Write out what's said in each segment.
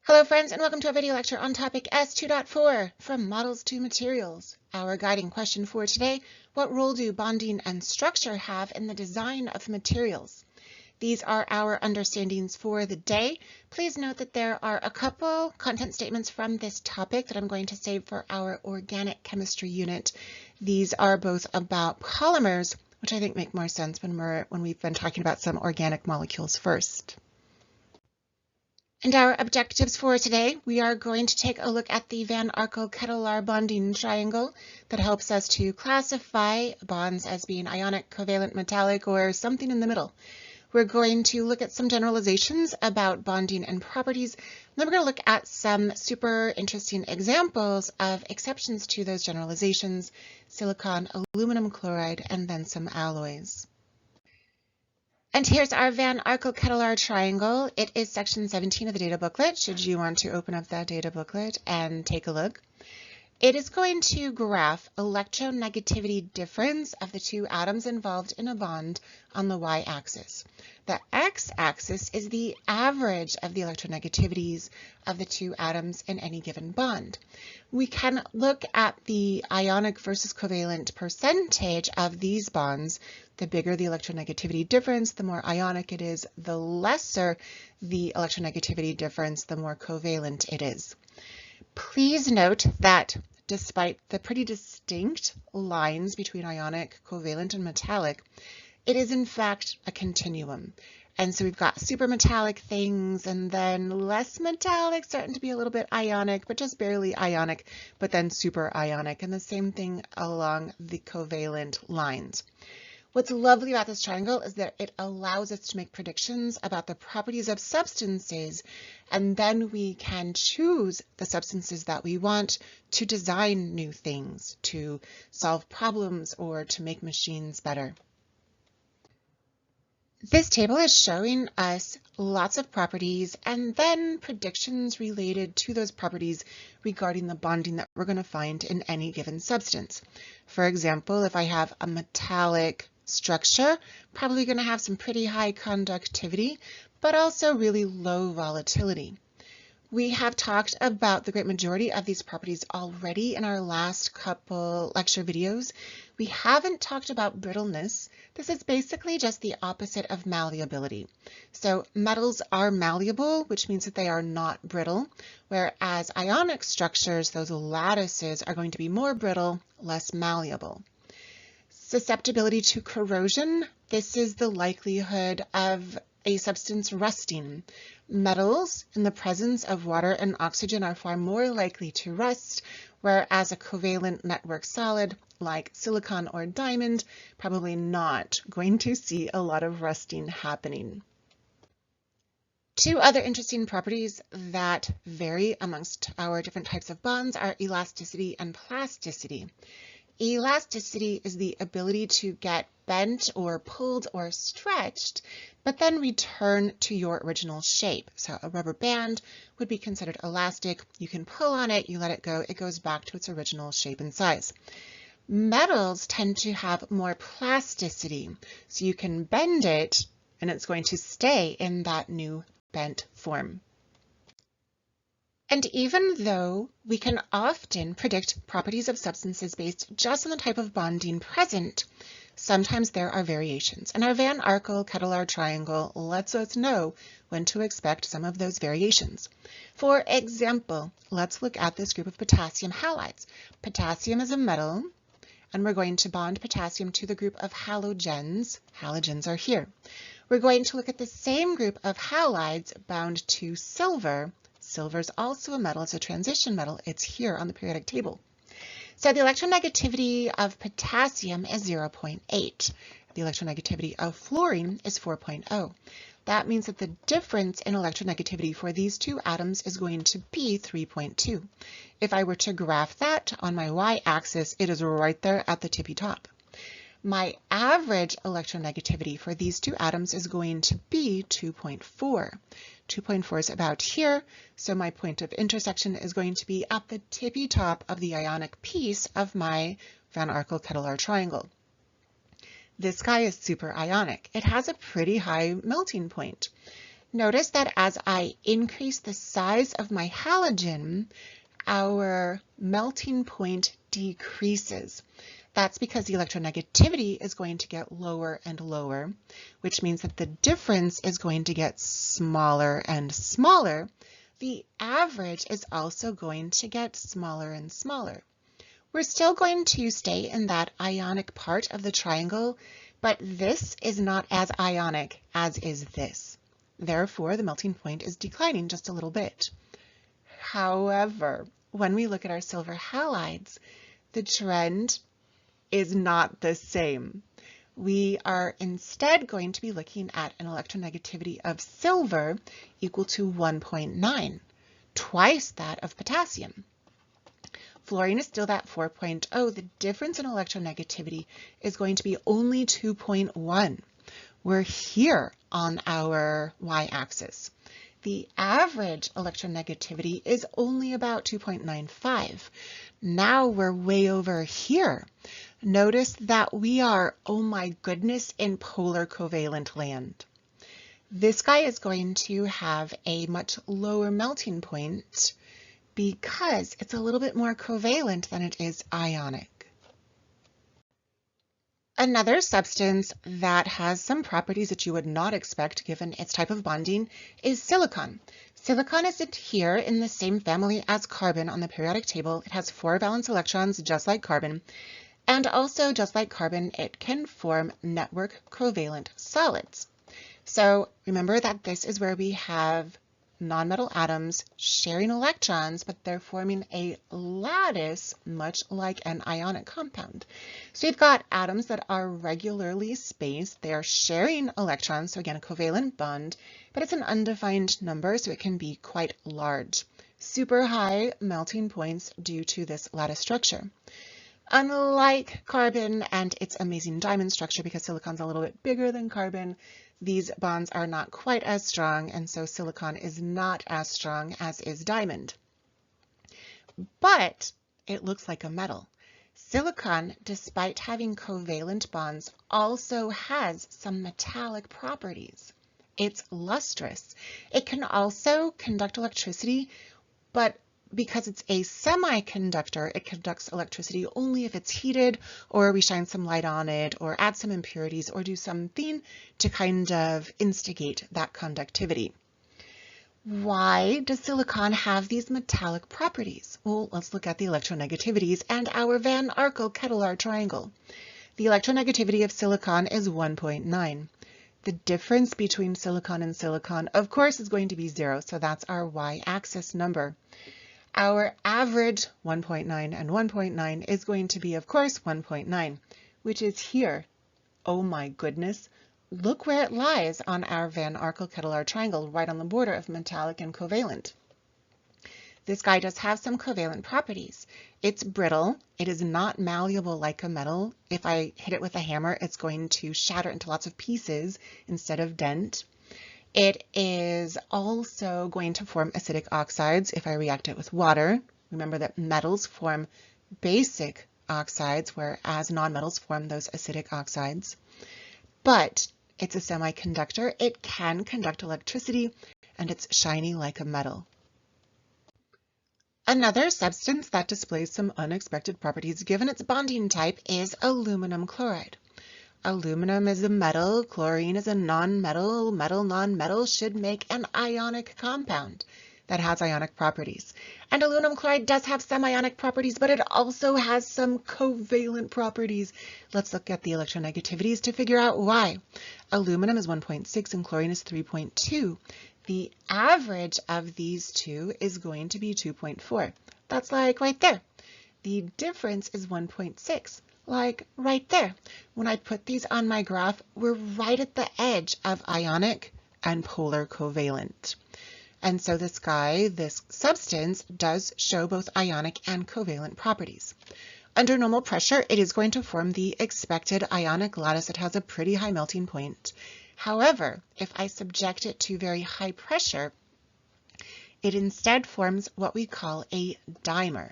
Hello friends, and welcome to a video lecture on topic S2.4 from Models to Materials. Our guiding question for today: what role do bonding and structure have in the design of materials? These are our understandings for the day. Please note that there are a couple content statements from this topic that I'm going to save for our organic chemistry unit. These are both about polymers, which I think make more sense when we've been talking about some organic molecules first. And our objectives for today: we are going to take a look at the vanArkel-Ketelaar bonding triangle that helps us to classify bonds as being ionic, covalent, metallic, or something in the middle. We're going to look at some generalizations about bonding and properties. Then we're going to look at some super interesting examples of exceptions to those generalizations: silicon, aluminum chloride, and then some alloys. And here's our vanArkel-Ketelaar triangle. It is section 17 of the data booklet, should you want to open up that data booklet and take a look. It is going to graph electronegativity difference of the two atoms involved in a bond on the y-axis. The x-axis is the average of the electronegativities of the two atoms in any given bond. We can look at the ionic versus covalent percentage of these bonds. The bigger the electronegativity difference, the more ionic it is. The lesser the electronegativity difference, the more covalent it is. Please note that despite the pretty distinct lines between ionic, covalent, and metallic, it is in fact a continuum. And so we've got super metallic things, and then less metallic, starting to be a little bit ionic, but just barely ionic, but then super ionic, and the same thing along the covalent lines. What's lovely about this triangle is that it allows us to make predictions about the properties of substances, and then we can choose the substances that we want to design new things, to solve problems, or to make machines better. This table is showing us lots of properties and then predictions related to those properties regarding the bonding that we're going to find in any given substance. For example, if I have a metallic structure, probably going to have some pretty high conductivity, but also really low volatility. We have talked about the great majority of these properties already in our last couple lecture videos. We haven't talked about brittleness. This is basically just the opposite of malleability. So metals are malleable, which means that they are not brittle, whereas ionic structures, those lattices, are going to be more brittle, less malleable. Susceptibility to corrosion: this is the likelihood of a substance rusting. Metals in the presence of water and oxygen are far more likely to rust, whereas a covalent network solid like silicon or diamond, probably not going to see a lot of rusting happening. Two other interesting properties that vary amongst our different types of bonds are elasticity and plasticity. Elasticity is the ability to get bent or pulled or stretched, but then return to your original shape. So a rubber band would be considered elastic. You can pull on it, you let it go, it goes back to its original shape and size. Metals tend to have more plasticity, so you can bend it and it's going to stay in that new bent form. And even though we can often predict properties of substances based just on the type of bonding present, sometimes there are variations. And our vanArkel-Ketelaar triangle lets us know when to expect some of those variations. For example, let's look at this group of potassium halides. Potassium is a metal, and we're going to bond potassium to the group of halogens. Halogens are here. We're going to look at the same group of halides bound to silver. Silver is also a metal. It's a transition metal. It's here on the periodic table. So the electronegativity of potassium is 0.8. The electronegativity of fluorine is 4.0. That means that the difference in electronegativity for these two atoms is going to be 3.2. If I were to graph that on my y-axis, it is right there at the tippy top. My average electronegativity for these two atoms is going to be 2.4. 2.4 is about here, so my point of intersection is going to be at the tippy top of the ionic piece of my vanArkel-Ketelaar triangle. This guy is super ionic. It has a pretty high melting point. Notice that as I increase the size of my halogen, our melting point decreases. That's because the electronegativity is going to get lower and lower, which means that the difference is going to get smaller and smaller. The average is also going to get smaller and smaller. We're still going to stay in that ionic part of the triangle, but this is not as ionic as is this. Therefore, the melting point is declining just a little bit. However, when we look at our silver halides, the trend is not the same. We are instead going to be looking at an electronegativity of silver equal to 1.9, twice that of potassium. Fluorine is still at 4.0. The difference in electronegativity is going to be only 2.1. We're here on our y-axis. The average electronegativity is only about 2.95. Now we're way over here. Notice that we are, oh my goodness, in polar covalent land. This guy is going to have a much lower melting point because it's a little bit more covalent than it is ionic. Another substance that has some properties that you would not expect given its type of bonding is silicon. Silicon is here in the same family as carbon on the periodic table. It has 4 valence electrons just like carbon, and also just like carbon, it can form network covalent solids. So remember that this is where we have nonmetal atoms sharing electrons, but they're forming a lattice, much like an ionic compound. So you've got atoms that are regularly spaced. They are sharing electrons, so again, a covalent bond, but it's an undefined number, so it can be quite large. Super high melting points due to this lattice structure. Unlike carbon and its amazing diamond structure, because silicon's a little bit bigger than carbon, these bonds are not quite as strong, and so silicon is not as strong as is diamond. But it looks like a metal. Silicon, despite having covalent bonds, also has some metallic properties. It's lustrous. It can also conduct electricity, but because it's a semiconductor, it conducts electricity only if it's heated, or we shine some light on it, or add some impurities, or do something to kind of instigate that conductivity. Why does silicon have these metallic properties? Well, let's look at the electronegativities and our vanArkel-Ketelaar triangle. The electronegativity of silicon is 1.9. The difference between silicon and silicon, of course, is going to be 0, so that's our y-axis number. Our average 1.9 and 1.9 is going to be, of course, 1.9, which is here. Oh my goodness. Look where it lies on our vanArkel-Ketelaar triangle, right on the border of metallic and covalent. This guy does have some covalent properties. It's brittle. It is not malleable like a metal. If I hit it with a hammer, it's going to shatter into lots of pieces instead of dent. It is also going to form acidic oxides if I react it with water. Remember that metals form basic oxides, whereas nonmetals form those acidic oxides. But it's a semiconductor. It can conduct electricity, and it's shiny like a metal. Another substance that displays some unexpected properties given its bonding type is aluminum chloride. Aluminum is a metal, chlorine is a non-metal, metal-non-metal should make an ionic compound that has ionic properties. And aluminum chloride does have some ionic properties, but it also has some covalent properties. Let's look at the electronegativities to figure out why. Aluminum is 1.6 and chlorine is 3.2. The average of these two is going to be 2.4. That's like right there. The difference is 1.6. Like right there. When I put these on my graph, we're right at the edge of ionic and polar covalent. And so this guy, this substance, does show both ionic and covalent properties. Under normal pressure, it is going to form the expected ionic lattice. It has a pretty high melting point. However, if I subject it to very high pressure, it instead forms what we call a dimer.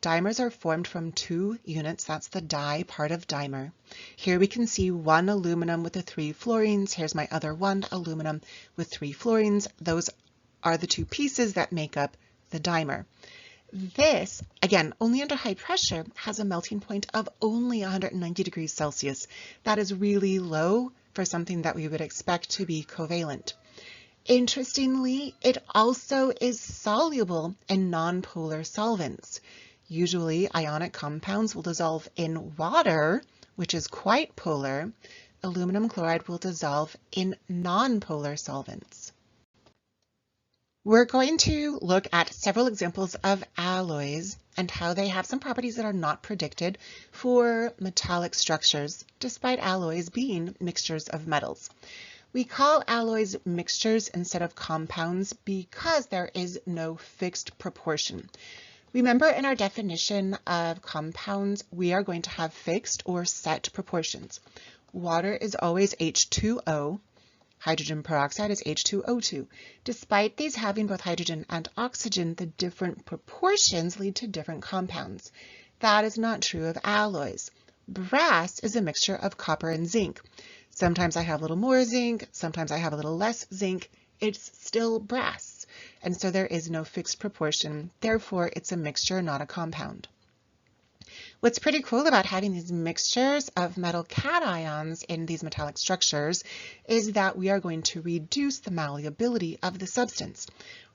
Dimers are formed from 2 units. That's the di part of dimer. Here we can see 1 aluminum with the 3 fluorines. Here's my other 1 aluminum with 3 fluorines. Those are the 2 pieces that make up the dimer. This, again, only under high pressure, has a melting point of only 190 degrees Celsius. That is really low for something that we would expect to be covalent. Interestingly, it also is soluble in nonpolar solvents. Usually, ionic compounds will dissolve in water, which is quite polar. Aluminum chloride will dissolve in nonpolar solvents. We're going to look at several examples of alloys and how they have some properties that are not predicted for metallic structures, despite alloys being mixtures of metals. We call alloys mixtures instead of compounds because there is no fixed proportion. Remember, in our definition of compounds, we are going to have fixed or set proportions. Water is always H2O. Hydrogen peroxide is H2O2. Despite these having both hydrogen and oxygen, the different proportions lead to different compounds. That is not true of alloys. Brass is a mixture of copper and zinc. Sometimes I have a little more zinc, sometimes I have a little less zinc. It's still brass, and so there is no fixed proportion. Therefore, it's a mixture, not a compound. What's pretty cool about having these mixtures of metal cations in these metallic structures is that we are going to reduce the malleability of the substance.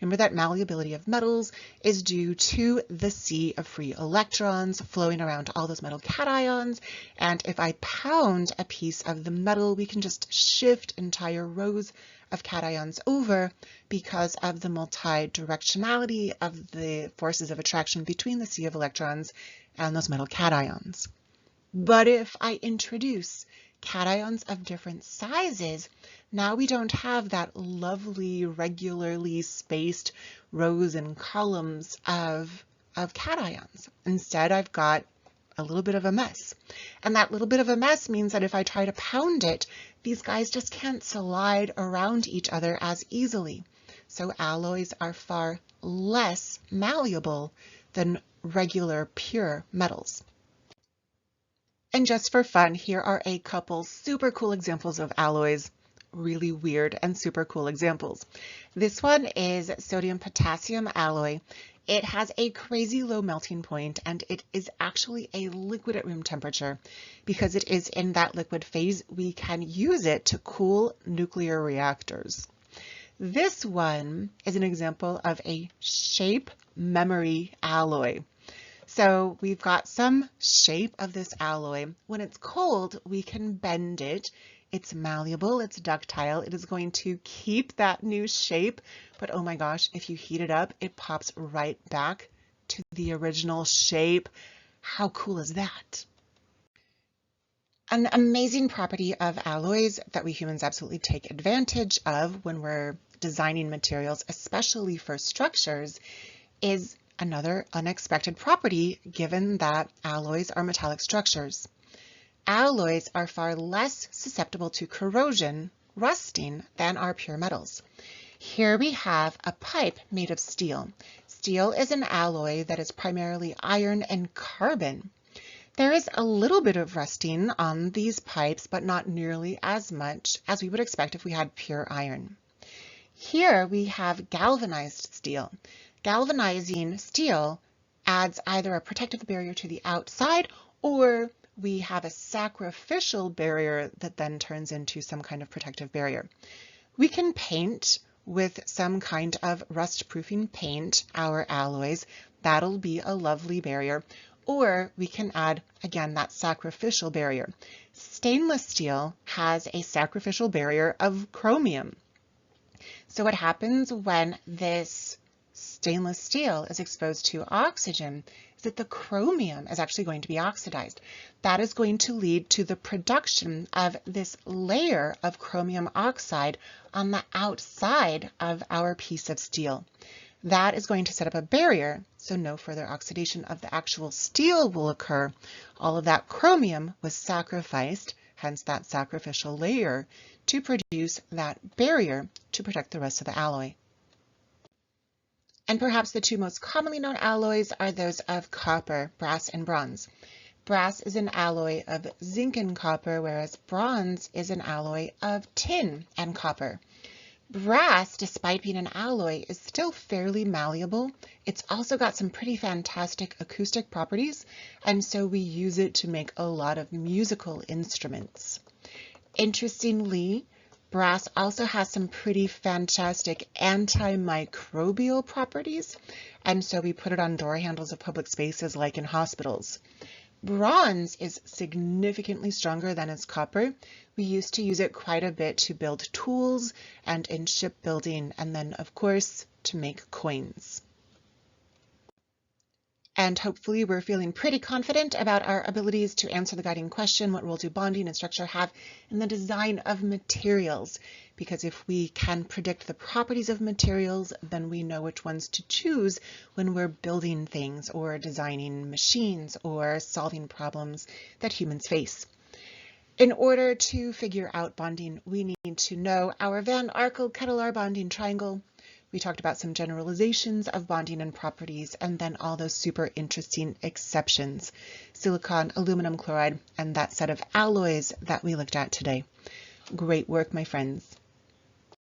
Remember that malleability of metals is due to the sea of free electrons flowing around all those metal cations, and if I pound a piece of the metal, we can just shift entire rows of cations over because of the multi-directionality of the forces of attraction between the sea of electrons and those metal cations. But if I introduce cations of different sizes, now we don't have that lovely, regularly spaced rows and columns of cations. Instead, I've got a little bit of a mess. And that little bit of a mess means that if I try to pound it, these guys just can't slide around each other as easily. So alloys are far less malleable than regular pure metals. And just for fun, here are a couple super cool examples of alloys, really weird and super cool examples. This one is sodium-potassium alloy. It has a crazy low melting point, and it is actually a liquid at room temperature. Because it is in that liquid phase, we can use it to cool nuclear reactors. This one is an example of a shape memory alloy. So we've got some shape of this alloy. When it's cold, we can bend it. It's malleable, it's ductile, it is going to keep that new shape, but oh my gosh, if you heat it up, it pops right back to the original shape. How cool is that? An amazing property of alloys that we humans absolutely take advantage of when we're designing materials, especially for structures, is another unexpected property given that alloys are metallic structures. Alloys are far less susceptible to corrosion, rusting, than are pure metals. Here we have a pipe made of steel. Steel is an alloy that is primarily iron and carbon. There is a little bit of rusting on these pipes, but not nearly as much as we would expect if we had pure iron. Here we have galvanized steel. Galvanizing steel adds either a protective barrier to the outside, or we have a sacrificial barrier that then turns into some kind of protective barrier. We can paint with some kind of rust-proofing paint our alloys. That'll be a lovely barrier. Or we can add, again, that sacrificial barrier. Stainless steel has a sacrificial barrier of chromium. So what happens when this stainless steel is exposed to oxygen is that the chromium is actually going to be oxidized. That is going to lead to the production of this layer of chromium oxide on the outside of our piece of steel. That is going to set up a barrier, so no further oxidation of the actual steel will occur. All of that chromium was sacrificed, hence that sacrificial layer, to produce that barrier to protect the rest of the alloy. And perhaps the two most commonly known alloys are those of copper, brass, and bronze. Brass is an alloy of zinc and copper, whereas bronze is an alloy of tin and copper. Brass, despite being an alloy, is still fairly malleable. It's also got some pretty fantastic acoustic properties, and so we use it to make a lot of musical instruments. Interestingly, brass also has some pretty fantastic antimicrobial properties, and so we put it on door handles of public spaces like in hospitals. Bronze is significantly stronger than its copper. We used to use it quite a bit to build tools and in shipbuilding, and then of course to make coins. And hopefully we're feeling pretty confident about our abilities to answer the guiding question, what role do bonding and structure have in the design of materials? Because if we can predict the properties of materials, then we know which ones to choose when we're building things or designing machines or solving problems that humans face. In order to figure out bonding, we need to know our vanArkel-Ketelaar bonding triangle. We talked about some generalizations of bonding and properties, and then all those super interesting exceptions, silicon, aluminum chloride, and that set of alloys that we looked at today. Great work, my friends.